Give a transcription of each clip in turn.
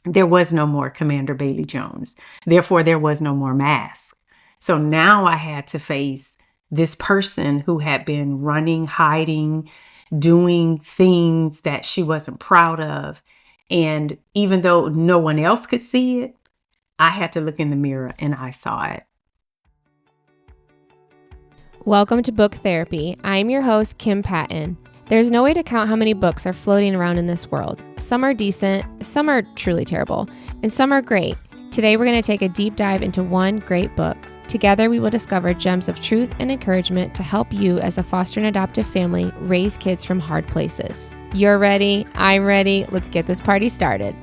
there was no more Commander Bailey Jones. Therefore, there was no more mask. So now I had to face this person who had been running, hiding, doing things that she wasn't proud of. And even though no one else could see it, I had to look in the mirror and I saw it. Welcome to Book Therapy. I'm your host, Kim Patton. There's no way to count how many books are floating around in this world. Some are decent, some are truly terrible, and some are great. Today we're going to take a deep dive into one great book. Together we will discover gems of truth and encouragement to help you as a foster and adoptive family raise kids from hard places. You're ready, I'm ready, let's get this party started.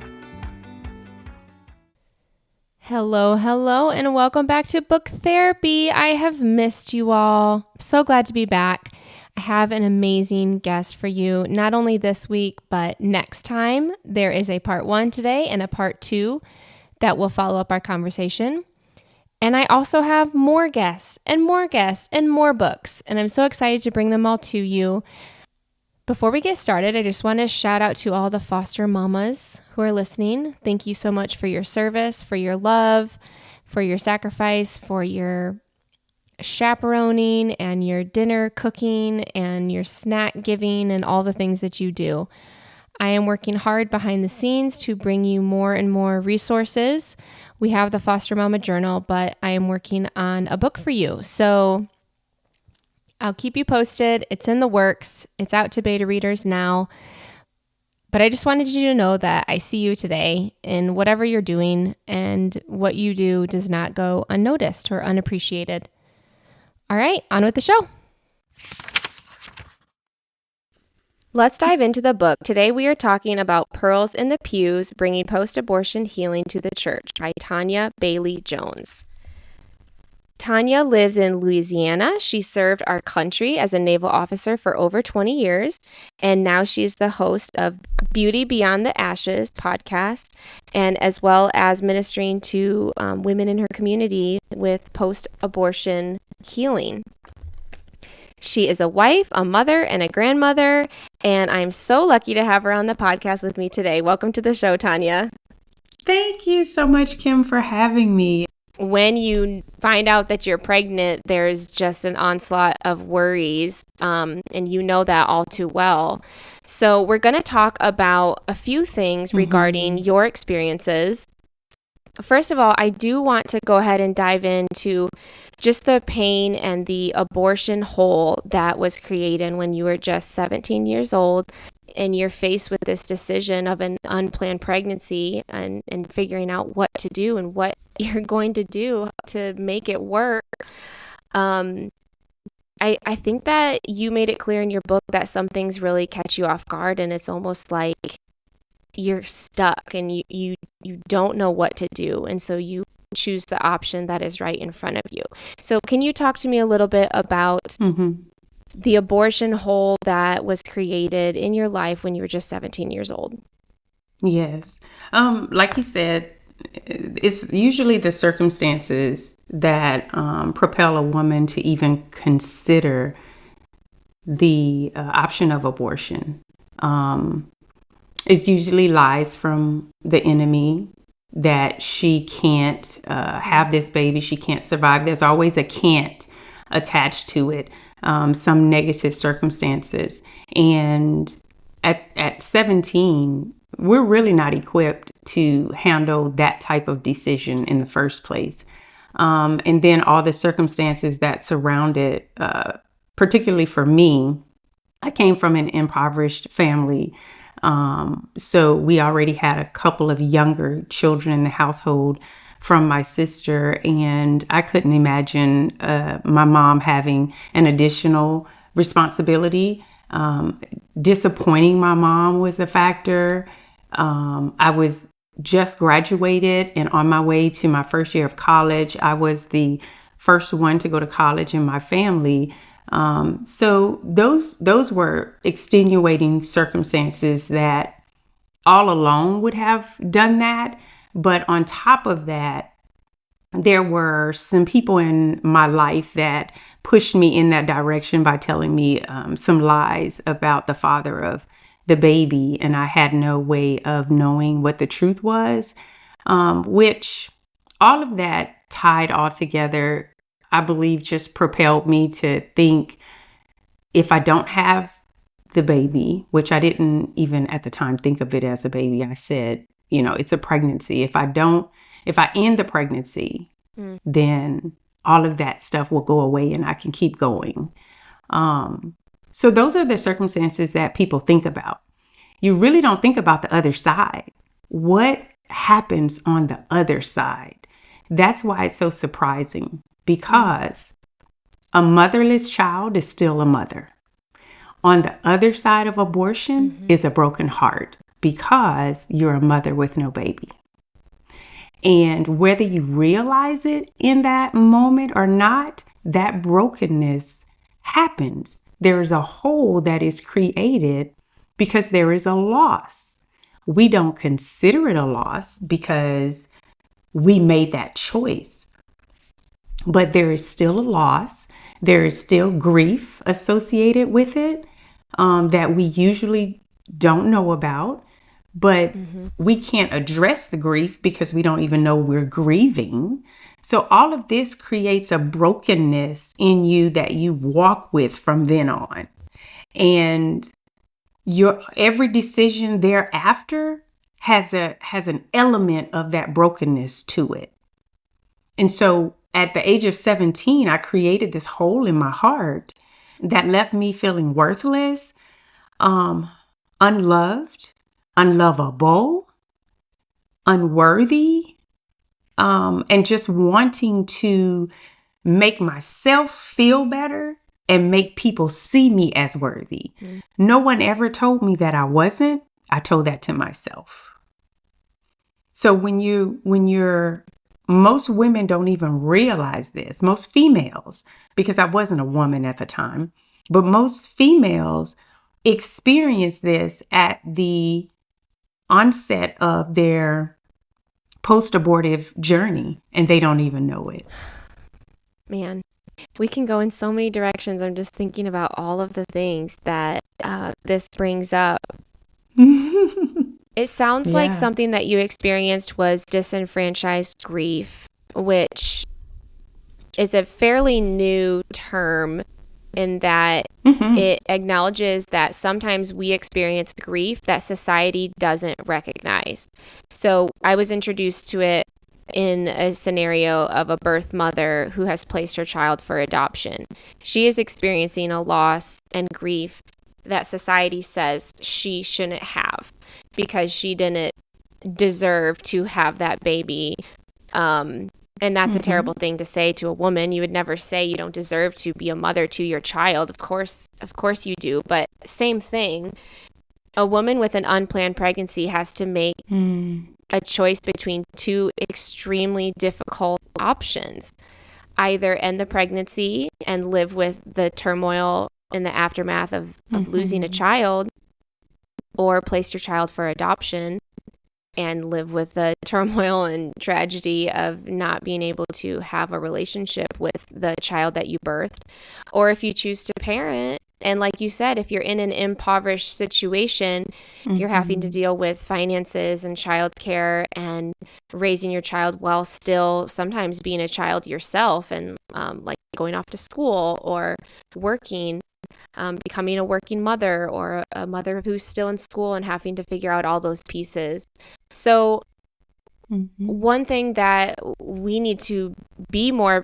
Hello, and welcome back to Book Therapy. I have missed you all. I'm so glad to be back. I have an amazing guest for you, not only this week, but next time. There is a part 1 today and a part 2 that will follow up our conversation. And I also have more guests and more books, and I'm so excited to bring them all to you. Before we get started, I just want to shout out to all the foster mamas who are listening. Thank you so much for your service, for your love, for your sacrifice, for your chaperoning and your dinner cooking and your snack giving and all the things that you do. I am working hard behind the scenes to bring you more and more resources. We have the Foster Mama Journal, but I am working on a book for you. So I'll keep you posted. It's in the works. It's out to beta readers now. But I just wanted you to know that I see you today in whatever you're doing, and what you do does not go unnoticed or unappreciated. All right, on with the show. Let's dive into the book. Today we are talking about Pearls in the Pews, Bringing Post-Abortion Healing to the Church by Tonya Bailey Jones. Tonya lives in Louisiana. She served our country as a naval officer for over 20 years, and now she's the host of Beauty Beyond the Ashes podcast, and as well as ministering to women in her community with post-abortion healing. She is a wife, a mother, and a grandmother, and I'm so lucky to have her on the podcast with me today. Welcome to the show, Tonya. Thank you so much, Kim, for having me. When you find out that you're pregnant, there's just an onslaught of worries, and you know that all too well. So we're going to talk about a few things regarding your experiences. First of all, I do want to go ahead and dive into just the pain and the abortion hole that was created when you were just 17 years old and you're faced with this decision of an unplanned pregnancy and figuring out what to do and what you're going to do to make it work. I think that you made it clear in your book that some things really catch you off guard, and it's almost like you're stuck and you don't know what to do, and so you choose the option that is right in front of you. So can you talk to me a little bit about the abortion hole that was created in your life when you were just 17 years old? Yes. Like you said, it's usually the circumstances that propel a woman to even consider the option of abortion. It's usually lies from the enemy that she can't have this baby, she can't survive. There's always a can't attached to it, some negative circumstances. And at 17, we're really not equipped to handle that type of decision in the first place. And then all the circumstances that surround it, particularly for me, I came from an impoverished family. So we already had a couple of younger children in the household from my sister, and I couldn't imagine my mom having an additional responsibility. Disappointing my mom was a factor. I was just graduated and on my way to my first year of college. I was the first one to go to college in my family. So those were extenuating circumstances that all alone would have done that. But on top of that, there were some people in my life that pushed me in that direction by telling me some lies about the father of the baby, and I had no way of knowing what the truth was, which all of that tied all together, I believe, just propelled me to think, if I don't have the baby, which I didn't even at the time think of it as a baby, I said, it's a pregnancy. If I end the pregnancy, then all of that stuff will go away and I can keep going. So those are the circumstances that people think about. You really don't think about the other side. What happens on the other side? That's why it's so surprising, because a motherless child is still a mother. On the other side of abortion is a broken heart, because you're a mother with no baby. And whether you realize it in that moment or not, that brokenness happens. There is a hole that is created because there is a loss. We don't consider it a loss because we made that choice. But there is still a loss. There is still grief associated with it that we usually don't know about. But we can't address the grief because we don't even know we're grieving. So all of this creates a brokenness in you that you walk with from then on. And your every decision thereafter has an element of that brokenness to it. And so at the age of 17, I created this hole in my heart that left me feeling worthless, unloved, unlovable, unworthy, and just wanting to make myself feel better and make people see me as worthy. No one ever told me that I wasn't. I told that to myself. So most women don't even realize this. Most females, because I wasn't a woman at the time, but most females experience this at the onset of their post-abortive journey, and they don't even know it. Man, we can go in so many directions. I'm just thinking about all of the things that this brings up. It sounds like something that you experienced was disenfranchised grief, which is a fairly new term in that it acknowledges that sometimes we experience grief that society doesn't recognize. So I was introduced to it in a scenario of a birth mother who has placed her child for adoption. She is experiencing a loss and grief that society says she shouldn't have because she didn't deserve to have that baby. And that's a terrible thing to say to a woman. You would never say you don't deserve to be a mother to your child. Of course you do. But same thing. A woman with an unplanned pregnancy has to make a choice between two extremely difficult options. Either end the pregnancy and live with the turmoil in the aftermath of losing a child, or place your child for adoption and live with the turmoil and tragedy of not being able to have a relationship with the child that you birthed. Or if you choose to parent, and like you said, if you're in an impoverished situation, you're having to deal with finances and childcare and raising your child while still sometimes being a child yourself, and like going off to school or working, becoming a working mother, or a mother who's still in school and having to figure out all those pieces. So one thing that we need to be more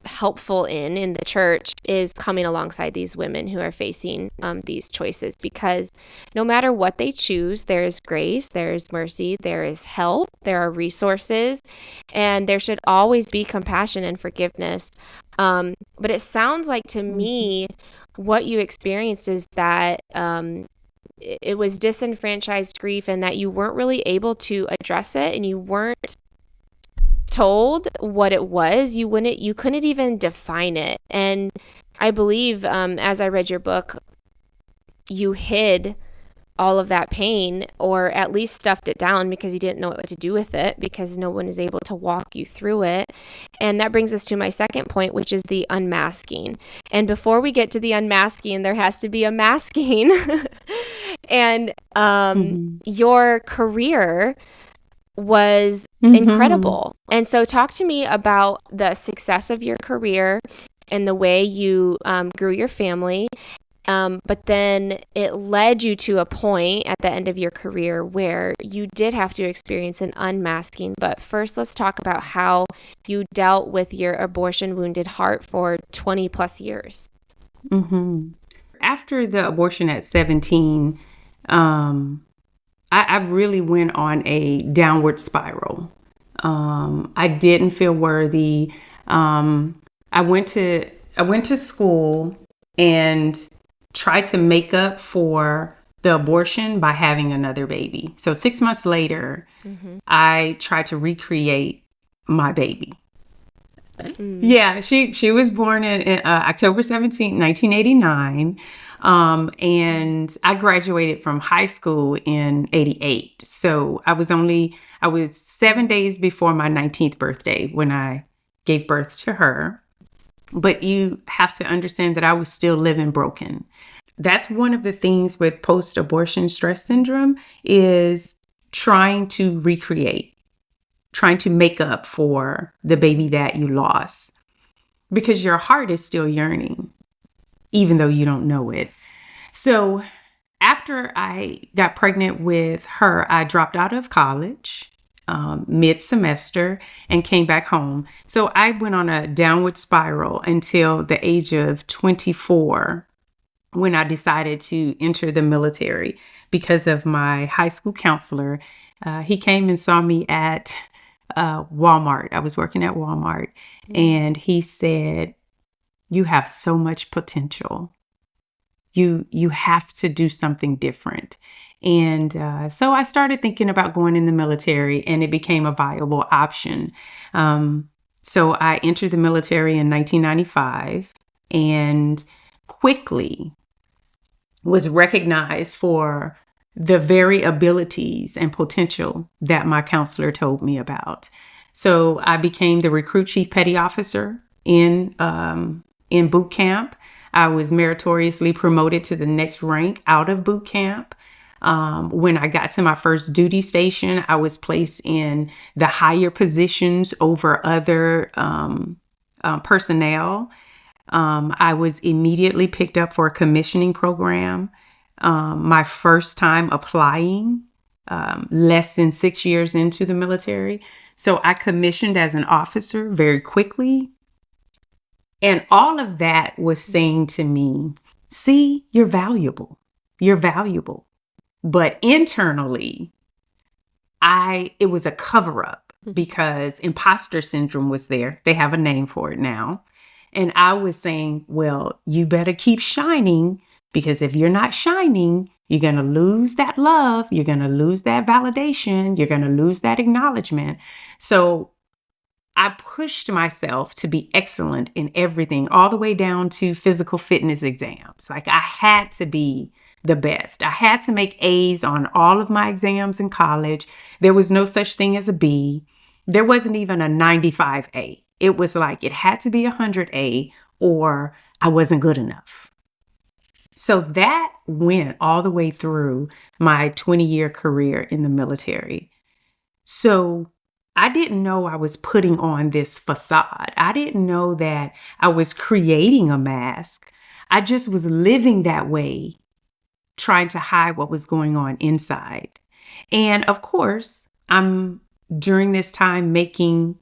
helpful in the church is coming alongside these women who are facing these choices, because no matter what they choose, there is grace, there is mercy, there is help, there are resources, and there should always be compassion and forgiveness. But it sounds like to me what you experienced is that it was disenfranchised grief, and that you weren't really able to address it, and you weren't told what it was. You couldn't even define it. And I believe as I read your book, you hid all of that pain, or at least stuffed it down because you didn't know what to do with it, because no one is able to walk you through it. And that brings us to my second point, which is the unmasking. And before we get to the unmasking, there has to be a masking. And Mhm. your career was Mhm. incredible. And so talk to me about the success of your career and the way you grew your family. But then it led you to a point at the end of your career where you did have to experience an unmasking. But first, let's talk about how you dealt with your abortion wounded heart for 20 plus years. Mhm. After the abortion at 17, um, I really went on a downward spiral. I didn't feel worthy. Um, I went to school and tried to make up for the abortion by having another baby. So 6 months later, I tried to recreate my baby. Yeah, she was born in October 17th, 1989. And I graduated from high school in 88. So I was 7 days before my 19th birthday when I gave birth to her. But you have to understand that I was still living broken. That's one of the things with post-abortion stress syndrome is trying to recreate, trying to make up for the baby that you lost because your heart is still yearning, even though you don't know it. So after I got pregnant with her, I dropped out of college mid-semester and came back home. So I went on a downward spiral until the age of 24 when I decided to enter the military because of my high school counselor. He came and saw me at Walmart. I was working at Walmart, and he said, "You have so much potential. You have to do something different." And so I started thinking about going in the military, and it became a viable option. So I entered the military in 1995 and quickly was recognized for the very abilities and potential that my counselor told me about. So I became the recruit chief petty officer in boot camp. I was meritoriously promoted to the next rank out of boot camp. When I got to my first duty station, I was placed in the higher positions over other personnel. I was immediately picked up for a commissioning program. My first time applying, less than 6 years into the military. So I commissioned as an officer very quickly. And all of that was saying to me, see, you're valuable. You're valuable. But internally, it was a cover up because imposter syndrome was there. They have a name for it now. And I was saying, well, you better keep shining because if you're not shining, you're going to lose that love. You're going to lose that validation. You're going to lose that acknowledgement. So I pushed myself to be excellent in everything, all the way down to physical fitness exams. Like I had to be the best. I had to make A's on all of my exams in college. There was no such thing as a B. There wasn't even a 95A. It was like it had to be 100A or I wasn't good enough. So that went all the way through my 20-year career in the military. So I didn't know I was putting on this facade. I didn't know that I was creating a mask. I just was living that way, trying to hide what was going on inside. And of course, I'm during this time making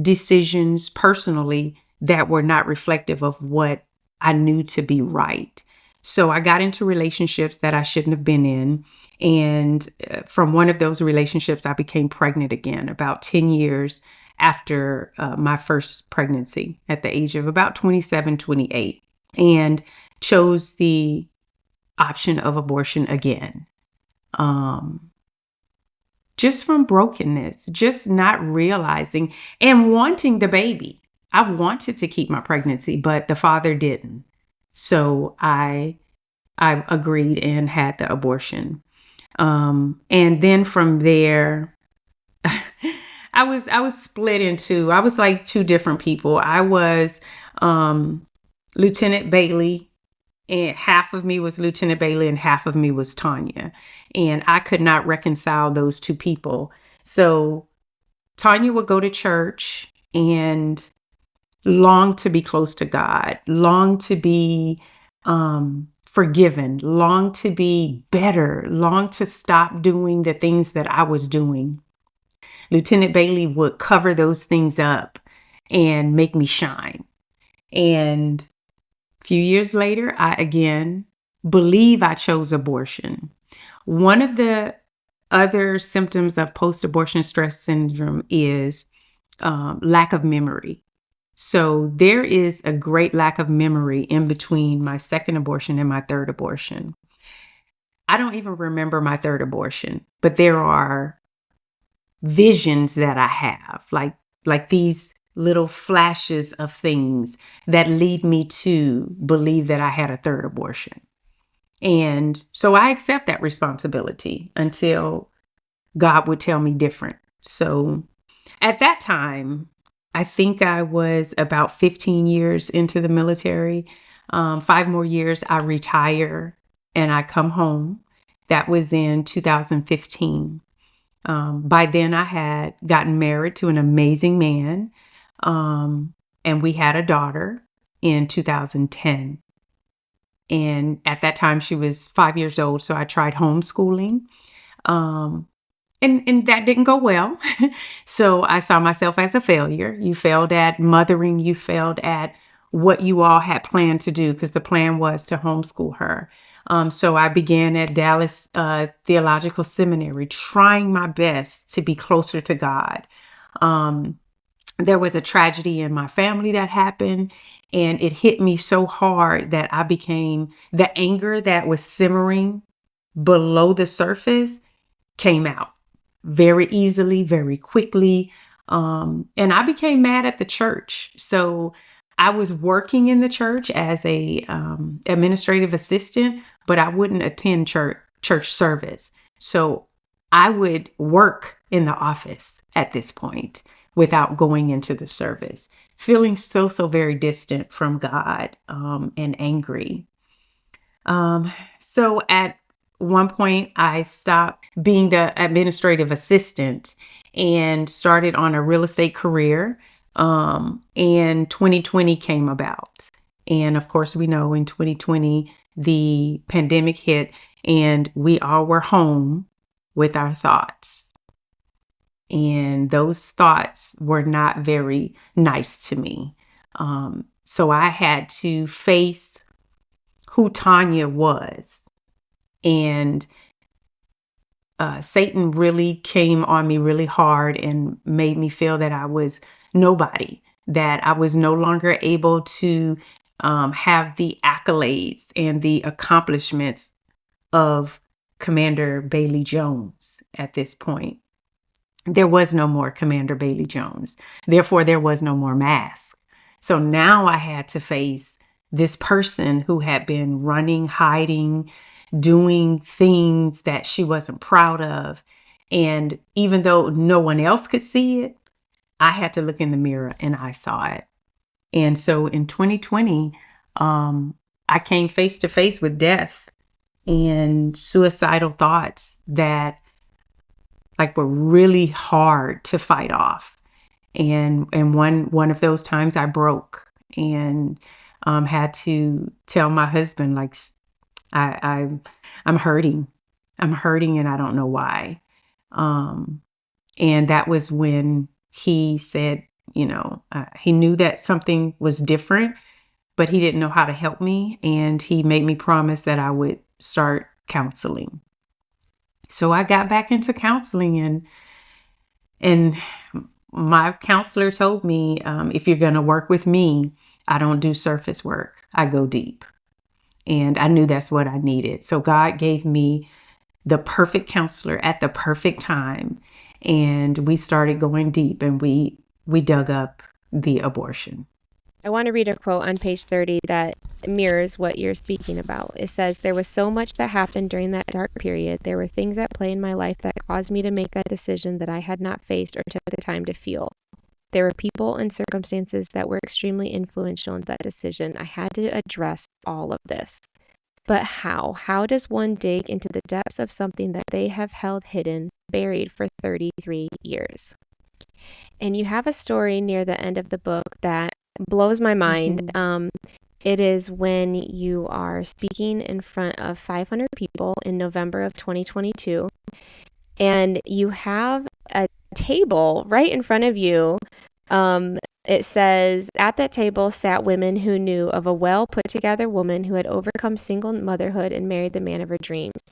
decisions personally that were not reflective of what I knew to be right. So I got into relationships that I shouldn't have been in. And from one of those relationships, I became pregnant again about 10 years after my first pregnancy at the age of about 27, 28, and chose the option of abortion again. Just from brokenness, just not realizing and wanting the baby. I wanted to keep my pregnancy, but the father didn't. So I agreed and had the abortion. And then from there, I was split in two. I was like two different people. I was Lieutenant Bailey and half of me was Lieutenant Bailey and half of me was Tonya. And I could not reconcile those two people. So Tonya would go to church and long to be close to God, long to be forgiven, long to be better, long to stop doing the things that I was doing. Lieutenant Bailey would cover those things up and make me shine. And a few years later, I again believe I chose abortion. One of the other symptoms of post-abortion stress syndrome is lack of memory. So there is a great lack of memory in between my second abortion and my third abortion. I don't even remember my third abortion, but there are visions that I have, like these little flashes of things that lead me to believe that I had a third abortion. And so I accept that responsibility until God would tell me different. So at that time, I think I was about 15 years into the military. 5 more years, I retire and I come home. That was in 2015. By then, I had gotten married to an amazing man, and we had a daughter in 2010. And at that time, she was 5 years old, so I tried homeschooling. And that didn't go well. So I saw myself as a failure. You failed at mothering. You failed at what you all had planned to do, because the plan was to homeschool her. So I began at Dallas Theological Seminary, trying my best to be closer to God. There was a tragedy in my family that happened, and it hit me so hard that I became, the anger that was simmering below the surface came out very easily, very quickly. And I became mad at the church. So I was working in the church as a administrative assistant, but I wouldn't attend church service. So I would work in the office at this point without going into the service, feeling so very distant from God, and angry. So at one point, I stopped being the administrative assistant and started on a real estate career. And 2020 came about. And of course, we know in 2020, the pandemic hit and we all were home with our thoughts. And those thoughts were not very nice to me. So I had to face who Tonya was. And Satan really came on me really hard and made me feel that I was nobody, that I was no longer able to have the accolades and the accomplishments of Commander Bailey Jones at this point. There was no more Commander Bailey Jones. Therefore, there was no more mask. So now I had to face this person who had been running, hiding, doing things that she wasn't proud of. And even though no one else could see it, I had to look in the mirror and I saw it. And so in 2020, I came face to face with death and suicidal thoughts that were really hard to fight off. And one of those times I broke and had to tell my husband, I'm hurting. I'm hurting and I don't know why. And that was when he said, he knew that something was different, but he didn't know how to help me. And he made me promise that I would start counseling. So I got back into counseling, and my counselor told me, if you're going to work with me, I don't do surface work. I go deep. And I knew that's what I needed. So God gave me the perfect counselor at the perfect time. And we started going deep, and we dug up the abortion. I want to read a quote on page 30 that mirrors what you're speaking about. It says, "There was so much that happened during that dark period. There were things at play in my life that caused me to make a decision that I had not faced or took the time to feel. There were people and circumstances that were extremely influential in that decision. I had to address all of this." But how? How does one dig into the depths of something that they have held hidden, buried for 33 years? And you have a story near the end of the book that blows my mind. It is when you are speaking in front of 500 people in November of 2022, and you have a table right in front of you. It says, at that table sat women who knew of a well put together woman who had overcome single motherhood and married the man of her dreams.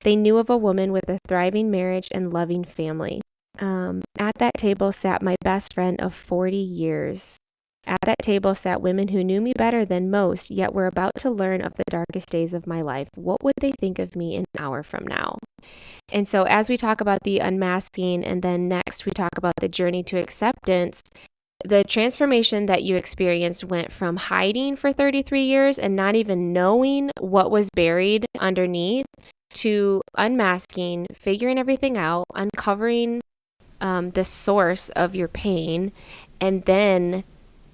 They knew of a woman with a thriving marriage and loving family. At that table sat my best friend of 40 years. At that table sat women who knew me better than most, yet were about to learn of the darkest days of my life. What would they think of me an hour from now? And so as we talk about the unmasking, and then next we talk about the journey to acceptance, the transformation that you experienced went from hiding for 33 years and not even knowing what was buried underneath to unmasking, figuring everything out, uncovering the source of your pain, and then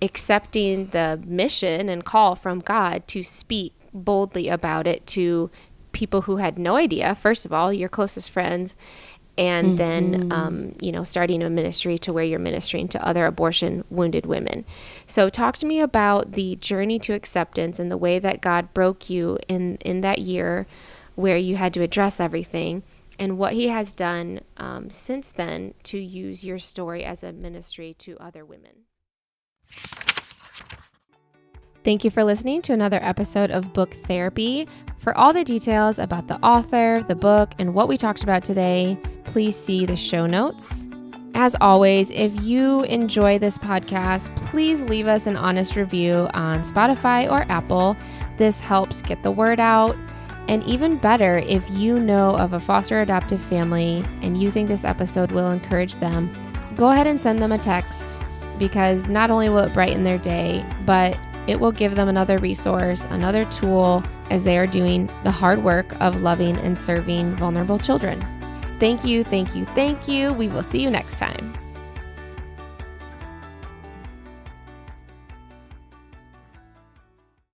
accepting the mission and call from God to speak boldly about it to people who had no idea, first of all, your closest friends, and then, starting a ministry to where you're ministering to other abortion wounded women. So talk to me about the journey to acceptance and the way that God broke you in that year where you had to address everything, and what he has done since then to use your story as a ministry to other women. Thank you for listening to another episode of Book Therapy. For all the details about the author, the book, and what we talked about today, please see the show notes. As always, if you enjoy this podcast, please leave us an honest review on Spotify or Apple. This helps get the word out. And even better, if you know of a foster adoptive family and you think this episode will encourage them, go ahead and send them a text, because not only will it brighten their day, but it will give them another resource, another tool as they are doing the hard work of loving and serving vulnerable children. Thank you, thank you, thank you. We will see you next time.